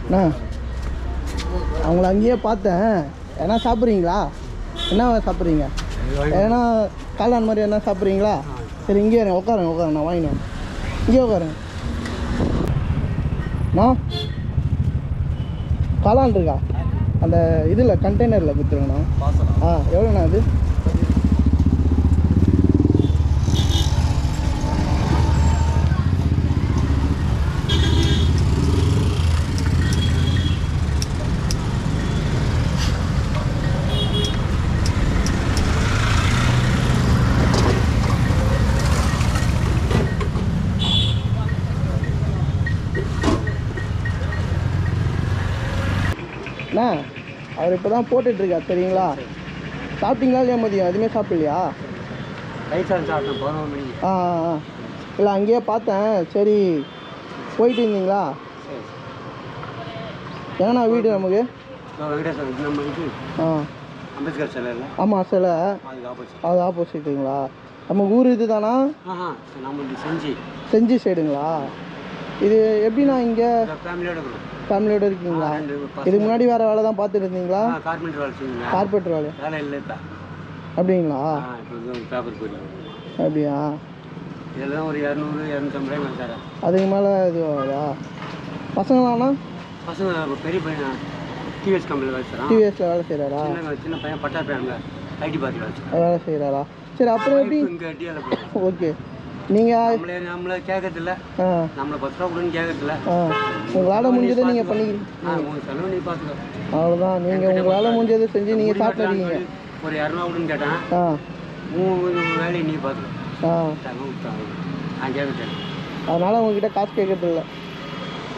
அண்ணா அவங்கள அங்கேயே பார்த்தேன். என்ன சாப்பிட்றீங்களா? என்ன சாப்பிட்றீங்க? ஏன்னா காளான் மாதிரி என்ன சாப்பிட்றீங்களா? சரி இங்கே இருங்க, உட்காருங்க நான் வாங்கினேன். இங்கே உட்காருங்க. நான் காளான் இருக்கா அந்த இதில் கண்டெய்னரில் கொடுத்துருங்கண்ணா. எவ்வளோண்ணா அது? அண்ணா அவர் இப்போ தான் போட்டுட்ருக்கார் தெரியுங்களா? சாப்பிட்டீங்களா இல்லையா? மதியம் எதுவுமே சாப்பிட்லையா? இல்லை அங்கேயே பார்த்தேன். சரி போயிட்டு இருந்தீங்களா? ஏன்னா வீடு நமக்கு அம்பேத்கர் சிலை. ஆமாம் சிலை, அது ஆப்போசிட்டுங்களா? நம்ம ஊர் இது தானா? செஞ்சி சைடுங்களா? இது எப்படிண்ணா இங்கே ஃபேமிலியோடு இருக்கீங்களா? இதுக்கு முன்னாடி வேறு வேலை தான் பார்த்துட்டு இருந்தீங்களா? கார்பெண்டர் வேலை அப்படிங்களா? அப்படியா? இதெல்லாம் ஒரு 200-250 ரூபாய் சார். அதுக்கு மேலே இது ஆகுதா? பசங்களாண்ணா? பசங்க பெரிய பையன் டிவிஎஸ் கம்பெனியில் வேலை செய்கிறான். டிவிஎஸில் வேலை செய்கிறாரா? சின்ன பையன் பட்டா பையன் ஐடி பார்ட்டி வேலை செய்கிறாரா? சரி அப்புறம் எப்படி இங்கே டிவியில் ஓகே நீங்கள் நம்மளை கேட்கறதில்ல, நம்மளை 10 ரூபா கொடுன்னு கேட்கறதில்ல. உங்களால் முடிஞ்சதை நீங்கள் பண்ணிக்கிறீங்க. செலவு நீ பார்த்துக்கோ, அவ்வளோதான். நீங்கள் உங்களால் முடிஞ்சதை செஞ்சு நீங்கள் சாப்பிட்றீங்க. ஒரு 200 கொடுன்னு கேட்டேன். 3 வேலையை நீ பார்த்துக்கோ, நான் கேட்கறேன். அதனால் உங்ககிட்ட காசு கேட்கறது இல்லை,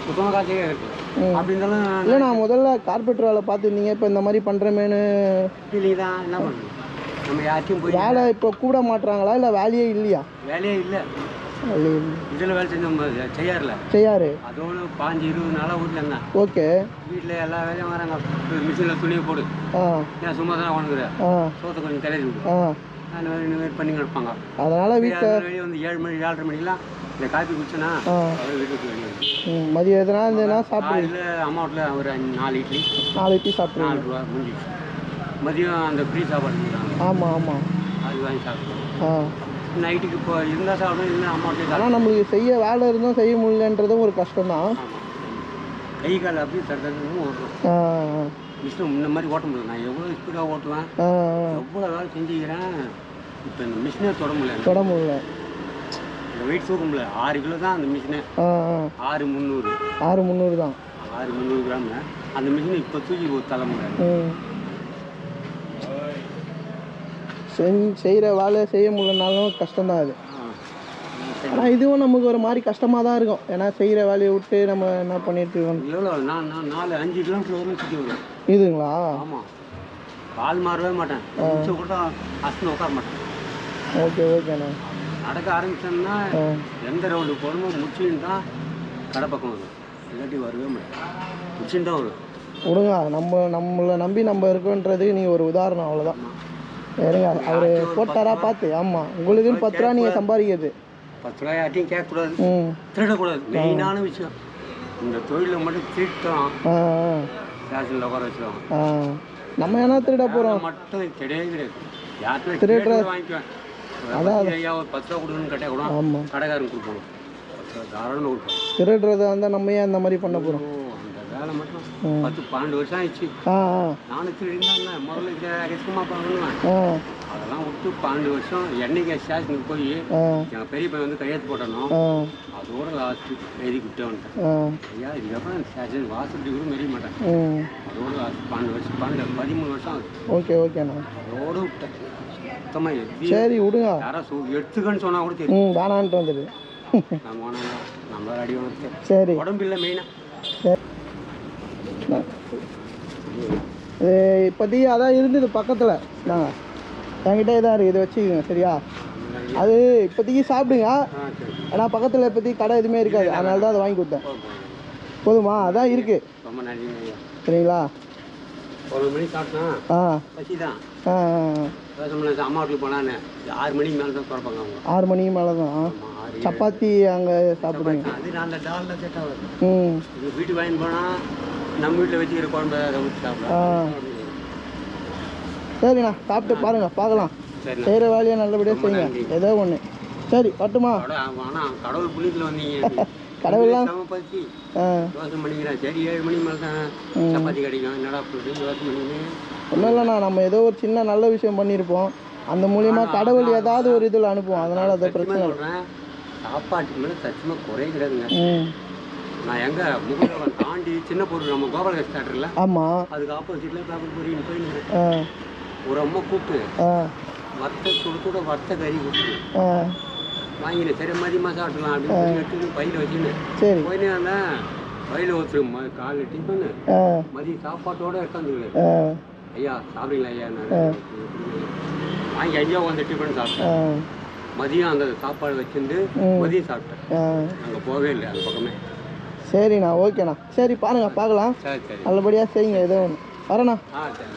சுத்தமாக காசு கேட்கறது அப்படி இருந்தாலும். இல்லை நான் முதல்ல கார்பெண்டர் வேலை பார்த்துருந்தீங்க, இப்போ இந்த மாதிரி பண்ணுறமேனு ஃபீலிங் தான். என்ன பண்ணுறது, நம்ம யார்ட்டையும் போய் வேலை இப்போ கூட மாட்டுறாங்களா இல்லை வேலையே இல்லையா? வேலையே இல்லை. இதில் வேலை செஞ்சோம் செய்யாரு அதோட 15-20 நாளாக வீட்டில் இருந்தேன். ஓகே. வீட்டில் எல்லா வேலையும் வராங்க. மிஷினில் துணியை போடு, ஏன் சும்மா தான் உணங்குறேன், சோத்தை கொஞ்சம் தலையில் விடு, அந்த வேலை வெயிட் பண்ணி கிடப்பாங்க. அதனால் வீட்டில் வெளியே வந்து 7 மணி 7:30 மணிக்கெலாம் இந்த காப்பி குடிச்சேன்னா வீட்டுக்கு வெளியே மதியம் எதுனா இருந்ததுன்னா சாப்பிடு. இல்லை அம்மா வீட்டில் ஒரு 4 இட்லி சாப்பிட்டு 4 ரூபா முடிஞ்சிச்சு. மதியம் அந்த ஃப்ரீ சாப்பாடு. ஆமாம் அது வாங்கி சாப்பிடுவோம். நைட்டுக்கு இப்போ இருந்தால் சாப்பிடும், இல்லை அம்மா வீட்டில். ஆனால் நம்மளுக்கு செய்ய வேலை இருந்தும் செய்ய முடியலன்றதும் ஒரு கஷ்டம் தான். கை கால் அப்படியே தடுத்ததுன்னு ஓட்டுறோம். மிஷினை முன்ன மாதிரி ஓட்ட முடியல. நான் எவ்வளோ ஸ்பீடாக ஓட்டுவேன், எவ்வளோ வேலை செஞ்சுக்கிறேன். இப்போ இந்த மிஷினே தொட முடியல. இந்த வெயிட் தூக்க முடியல. 6 கிலோ தான் அந்த மிஷினே. 6,300 தான். 6,300 கிராம் அந்த மிஷினை இப்போ தூக்கி தள்ள முடியாது. செய்கிற வேலை செய்ய முடியலனாலும் கஷ்டம்தான் அது. ஆனால் இதுவும் நமக்கு ஒரு மாதிரி கஷ்டமாக தான் இருக்கும். ஏன்னா செய்கிற வேலையை விட்டு நம்ம என்ன பண்ணிட்டு இருக்கோம். எவ்வளோ நான் 4-5 கிலோமீட்டர் வரும் சுற்றி வருவேன். இதுங்களா? ஆமாம். கால் மாறவே மாட்டேன், நிமிஷம் கூட அசந்து உட்கார மாட்டேன். ஓகேண்ணா. நடக்க ஆரம்பிச்சோம்னா எந்த ரவுண்டு போகணுமோ முடிச்சுன்னு தான் கடை பக்கம் வரும், இல்லாட்டி வரவே மாட்டேன். முடிச்சுன்னு தான் வரும். விடுங்க, நம்மளை நம்பி நம்ம இருக்கோன்றது நீ ஒரு உதாரணம், அவ்வளோதான். சரிங்க, அவர் போட்டாரா பார்த்து. ஆமாம், உங்களுக்குன்னு 10 ரூபா நீங்கள் சம்பாதிக்கிறது. 10 ரூபாய் யார்ட்டையும் கேட்கக்கூடாது, திருடக்கூடாது. மெயினான விஷயம் இந்த தொழிலில் மட்டும் திருட்டோம். ஸ்டேஷனில் உட்கார வச்சுருவாங்க. நம்ம என்ன திருட போகிறோம் மட்டும் கிடையாது. யார்கிட்ட திருடுற வாங்கிக்குவேன். அதான் ஐயா ஒரு 10 ரூபா கொடுன்னு கேட்டால் கூட கடைக்காரன் கொடுப்பாங்க, 10 ரூபா தாராளமாக கொடுப்பாங்க. திருடுறத வந்து நம்ம ஏன் அந்த மாதிரி பண்ண போகிறோம்? அந்த வேலை மட்டும் 10-12 வருஷம் ஆயிடுச்சு. நானும் திருடினா முதல்ல அதிகமாக பண்ணுவேன். அதெல்லாம் விட்டு 12 வருஷம் என்னைக்கு ஸ்டேஷனுக்கு போய் எங்கள் பெரிய பையன் வந்து கையெழுத்து போட்டணும். அதோட லாஸ்ட்டு எழுதி விட்டே வந்துட்டேன். ஐயா இதுக்கப்புறம் ஸ்டேஷன் வாசப்படி கூட மெரிய மாட்டேன். அதோட லாஸ்ட் 12 வருஷம் 13 வருஷம் ஆகுது. ஓகேண்ணா. அதோடு விட்டேன் சுத்தமாக. சரி விடுங்க, யாராவது எடுத்துக்கன்னு சொன்னால் கூட தெரியும், வேணான்ட்டு வந்துடு. நம்ம நம்மளால் அடி வந்து. சரி, உடம்பு இல்லை மெயினாக. இப்போதைக்கு அதான் இருந்தது பக்கத்தில். நாங்கள் என்கிட்ட இதான் இருக்குது, இதை வச்சுக்கோங்க சரியா? அது இப்போதைக்கு சாப்பிடுங்க. ஏன்னா பக்கத்தில் இப்போதைக்கு கடை எதுவுமே இருக்காது, அதனால தான் அதை வாங்கி கொடுத்தேன். போதுமா? அதான் இருக்குது. ரொம்ப நன்றி சரிங்களா? 1 மணி சாப்பிட்டேன். பசி தான். அம்மா வீட்டுக்கு போனான்னு 6 மணிக்கு மேலே தான் திறப்பாங்க அவங்க. 6 மணிக்கு மேலே தான் சப்பாத்தி அங்கே சாப்பிடுங்க. அது நான் அந்த டாலில் செட் ஆகுது. வீட்டுக்கு வாங்கிட்டு போனால் நம்ம வீட்டில் வச்சுக்கிற குழம்பு அதை ஊற்றி சாப்பிடலாம். சரிண்ணா, சாப்பிட்டு பாருங்க, பார்க்கலாம். சரி, செய்கிற வேலையை நல்லபடியாக செய்யுங்க. ஏதோ ஒன்று. சரி, வரட்டுமா? ஆனால் கடவுள் புண்ணியத்தில் வந்தீங்க. கடவுள்லாம் பற்றி யோசனை பண்ணிக்கிறேன். சரி 7 மணி மேலே தான் சப்பாத்தி கிடைக்கும். என்னடா பண்ணுறது யோசனை பண்ணிக்கிறேன். ஒன்றும் இல்லைண்ணா, நம்ம ஏதோ ஒரு சின்ன நல்ல விஷயம் பண்ணியிருப்போம். அந்த மூலியமாக கடவுள் ஏதாவது ஒரு இதில் அனுப்புவோம். அதனால் அதை பிரச்சனை சொல்கிறேன். சாப்பாட்டுக்கு மேலே சத்தியமாக குறைய கிடையாதுங்க. நான் எங்கே முகவரம் தாண்டி சின்ன பொருள் நம்ம கோபாலகர் தேட்டரில், ஆமாம், அதுக்கு ஆப்போசிட்டில் பேப்பர் பொரின்னு போயிருந்தேன். ஒரு அம்மா கூப்பிட்டு வத்த சுடு வத்த கறி கொடுத்து வாங்கினேன். சரி மதியமாக சாப்பிடலாம் அப்படின்னு எடுத்து பையில் வச்சுன்னு போயினேன். பையில் ஒருத்தர் காலையில் டிஃபனு மதியம் சாப்பாட்டோடு இருக்காந்துங்களே. ஐயா சாப்பிடுங்களா ஐயா? வாங்கி ஐயா வந்து டிஃபன் சாப்பிட்டேன். மதியம் அந்த சாப்பாடு வச்சுருந்து மதியம் சாப்பிட்டேன். அங்கே போகவே இல்லை அந்த பக்கமே. சரிண்ணா, ஓகேண்ணா. சரி பாருங்க, பார்க்கலாம். சரி சரி, நல்லபடியாக செய்யுங்க. ஏதோ ஒன்று வரேண்ணா. சரி.